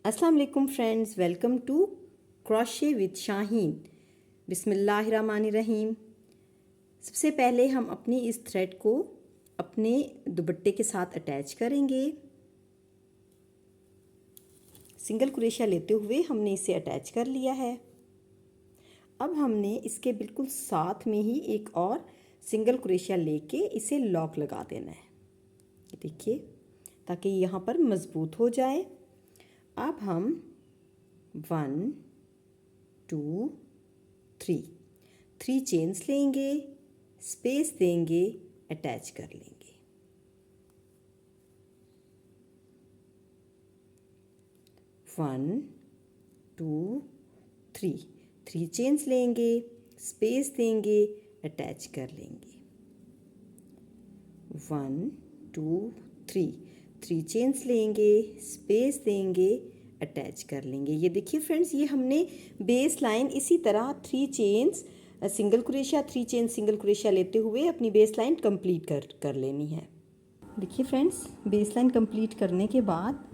अस्सलाम वालेकुम friends, welcome to crochet with Shaheen. बिस्मिल्लाहिर्रहमानिर्रहीम। सबसे पहले हम अपनी इस थ्रेड को अपने दुपट्टे के साथ अटैच करेंगे। सिंगल क्रोशिया लेते हुए हमने इसे अटैच कर लिया है। अब हमने इसके बिल्कुल साथ में ही एक और सिंगल क्रोशिया लेके इसे लॉक लगा देना है, देखिए, ताकि यहाँ पर मज़बूत हो जाए। अब हम 1 2 3 चेन्स लेंगे, स्पेस देंगे, अटैच कर लेंगे। 1 2 3 चेन्स लेंगे, स्पेस देंगे, अटैच कर लेंगे। 1 2 3 चेन्स लेंगे, स्पेस देंगे, अटैच कर लेंगे। ये देखिए फ्रेंड्स, ये हमने बेस लाइन इसी तरह 3 chains single crochet 3 chain single crochet लेते हुए अपनी बेस लाइन कंप्लीट कर लेनी है। देखिए फ्रेंड्स, बेस लाइन कंप्लीट करने के बाद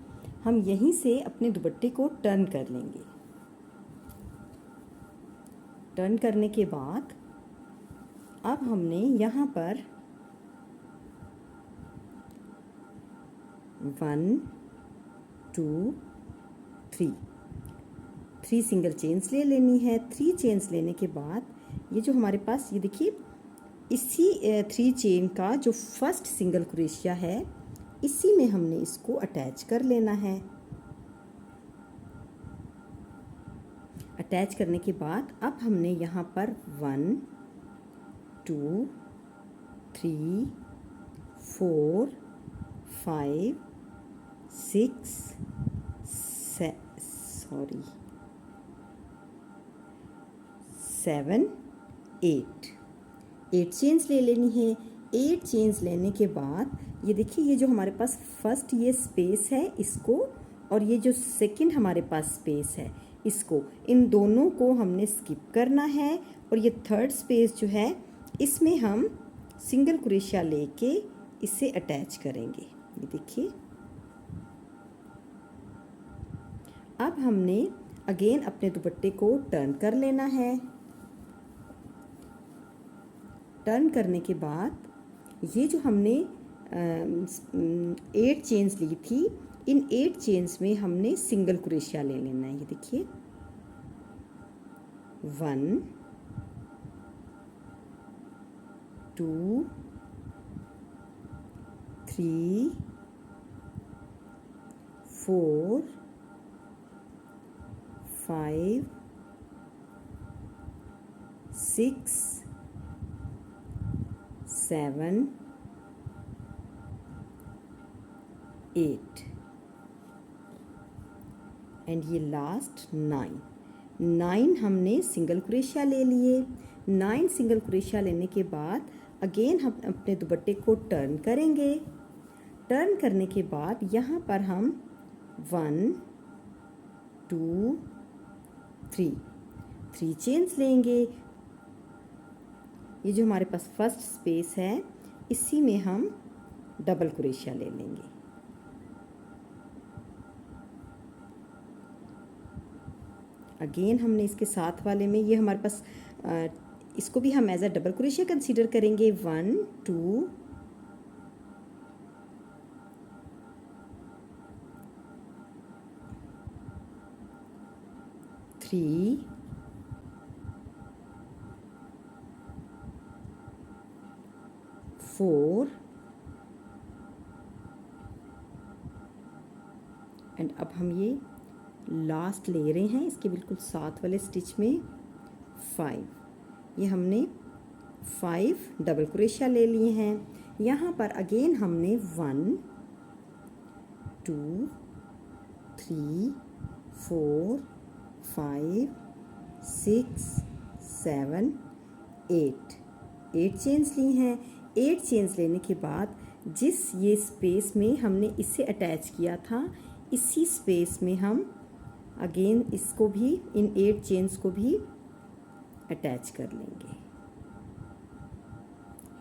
हम यहीं से अपने दुपट्टे को टर्न कर लेंगे। टर्न करने के बाद अब हमने यहाँ पर 1 2 3 सिंगल चेन्स ले लेनी है। 3 चेन्स लेने के बाद ये जो हमारे पास, ये देखिए, इसी 3 चेन का जो फर्स्ट सिंगल क्रोशिया है, इसी में हमने इसको अटैच कर लेना है। अटैच करने के बाद अब हमने यहाँ पर 1 2 3 4 5 6 7 8 चेन्स ले लेनी है। 8 चेन्स लेने के बाद ये देखिए, ये जो हमारे पास फर्स्ट ये स्पेस है, इसको, और ये जो सेकंड हमारे पास स्पेस है, इसको, इन दोनों को हमने स्किप करना है। और ये थर्ड स्पेस जो है, इसमें हम सिंगल क्रोशिया लेके इसे अटैच करेंगे। ये देखिए, अब हमने अगेन अपने दुपट्टे को टर्न कर लेना है। टर्न करने के बाद ये जो हमने 8 चेन्स ली थी, इन 8 चेन्स में हमने सिंगल क्रोशिया ले लेना है। ये देखिए, 1 2 3 4 5 6 7 8 एंड ये लास्ट 9 हमने सिंगल क्रोशिया ले लिए। 9 सिंगल क्रोशिया लेने के बाद अगेन हम अपने दुपट्टे को टर्न करेंगे। टर्न करने के बाद यहाँ पर हम 1 2 3 चेन्स लेंगे। ये जो हमारे पास फर्स्ट स्पेस है, इसी में हम डबल क्रोशिया ले लेंगे। अगेन हमने इसके साथ वाले में, ये हमारे पास इसको भी हम एज अ डबल क्रोशिया कंसीडर करेंगे। 1 2 3 4 एंड अब हम ये लास्ट ले रहे हैं, इसके बिल्कुल साथ वाले स्टिच में 5। ये हमने 5 डबल क्रोशिया ले लिए हैं। यहाँ पर अगेन हमने 1 2 3 4 5 6 7 8 चेन्स ली हैं। 8 चेन्स लेने के बाद जिस ये स्पेस में हमने इसे अटैच किया था, इसी स्पेस में हम अगेन इसको भी, इन 8 चेन्स को भी अटैच कर लेंगे।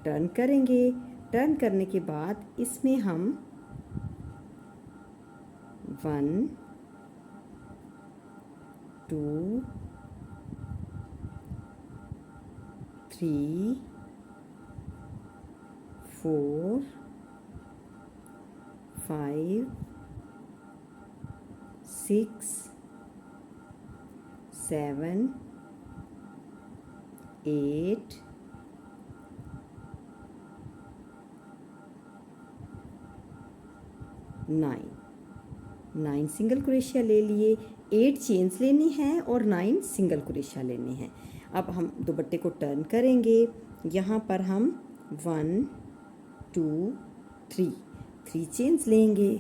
टर्न करेंगे। टर्न करने के बाद इसमें हम 1 2 3 4 5 6 7 8 9 सिंगल क्रोशिया ले लिए, 8 चेन्स लेनी है और 9 सिंगल क्रोशिया लेने हैं। अब हम दुपट्टे को टर्न करेंगे, यहाँ पर हम 1 2 3 चेन्स लेंगे।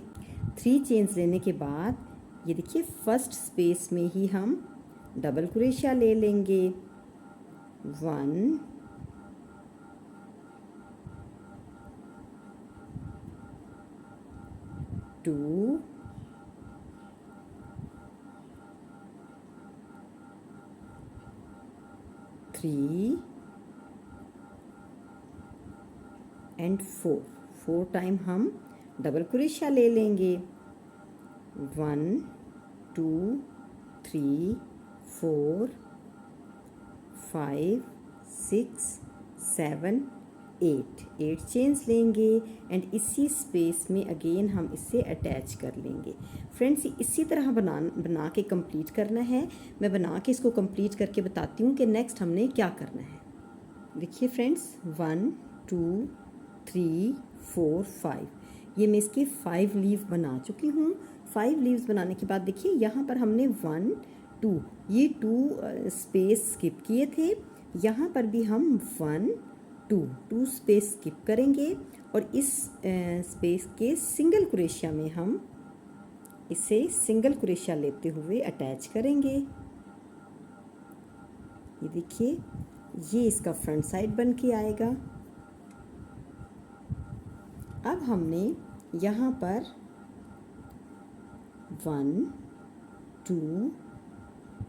3 चेन्स लेने के बाद ये देखिए फर्स्ट स्पेस में ही हम डबल क्रोशिया ले लेंगे। 1 2 3 एंड 4 टाइम हम डबल क्रोशिया ले लेंगे। 1 2 3 4 5 6 7 8 चेन्स लेंगे एंड इसी स्पेस में अगेन हम इसे अटैच कर लेंगे। फ्रेंड्स इसी तरह बना के कंप्लीट करना है। मैं बना के इसको कंप्लीट करके बताती हूँ कि नेक्स्ट हमने क्या करना है। देखिए फ्रेंड्स 1 2 3 4 5 ये मैं इसकी 5 लीव बना चुकी हूँ। 5 लीव्स बनाने के बाद देखिए यहाँ पर हमने 1 2 ये 2 स्पेस स्किप किए थे। यहाँ पर भी हम 1 2 स्पेस स्किप करेंगे और इस स्पेस के सिंगल क्रोशिया में हम इसे सिंगल क्रोशिया लेते हुए अटैच करेंगे। ये देखिए ये इसका फ्रंट साइड बन के आएगा। अब हमने यहाँ पर 1 2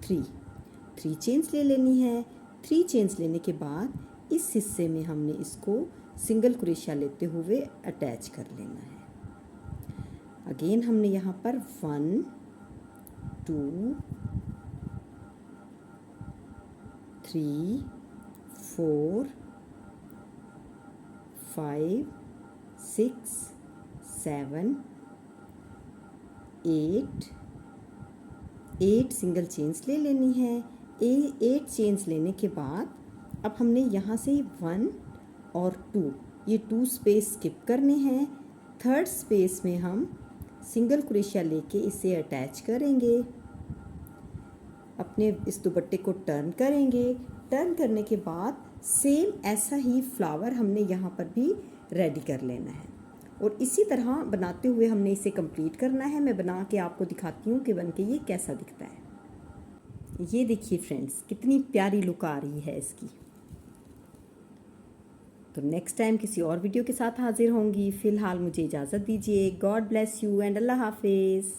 3 चेन्स ले लेनी है। 3 चेन्स लेने के बाद इस हिस्से में हमने इसको सिंगल क्रोशिया लेते हुए अटैच कर लेना है। अगेन हमने यहाँ पर 1 2 3 4 5 6 7 8 सिंगल चेन्स ले लेनी है। 8 चेन्स लेने के बाद अब हमने यहाँ से 1 और 2 ये 2 स्पेस स्किप करने हैं। थर्ड स्पेस में हम सिंगल क्रोशिया लेके इसे अटैच करेंगे। अपने इस दुपट्टे को टर्न करेंगे। टर्न करने के बाद सेम ऐसा ही फ्लावर हमने यहाँ पर भी रेडी कर लेना है और इसी तरह बनाते हुए हमने इसे कंप्लीट करना है। मैं बना के आपको दिखाती हूँ कि बन के ये कैसा दिखता है। ये देखिए फ्रेंड्स कितनी प्यारी लुक आ रही है इसकी। तो नेक्स्ट टाइम किसी और वीडियो के साथ हाजिर होंगी। फ़िलहाल मुझे इजाज़त दीजिए। गॉड ब्लेस यू एंड अल्लाह हाफिज़।